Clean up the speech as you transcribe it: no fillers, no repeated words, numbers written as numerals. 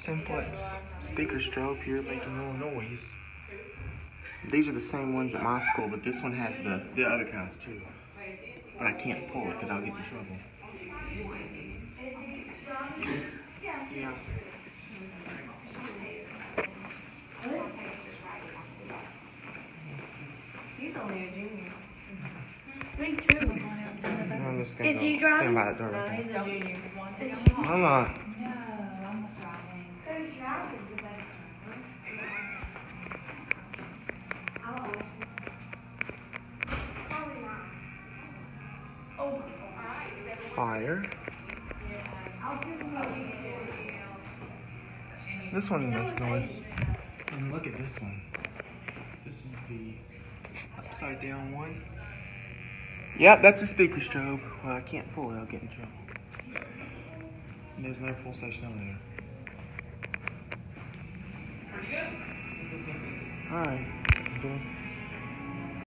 simplex speaker strobe here making a little noise. These are the same ones at my school, but this one has the other kinds too. But I can't pull it because I'll get in trouble. Yeah. He's only a junior. Me too. I'm just gonna Is he driving? stand by that door right He's a junior. there. Mama. No, I'm not driving. Who's driving? Fire. This one makes noise. And look at this one. This is the upside down one. Yep, that's a speaker strobe. Well, I can't pull it, I'll get in trouble. And there's another full station over there. Alright.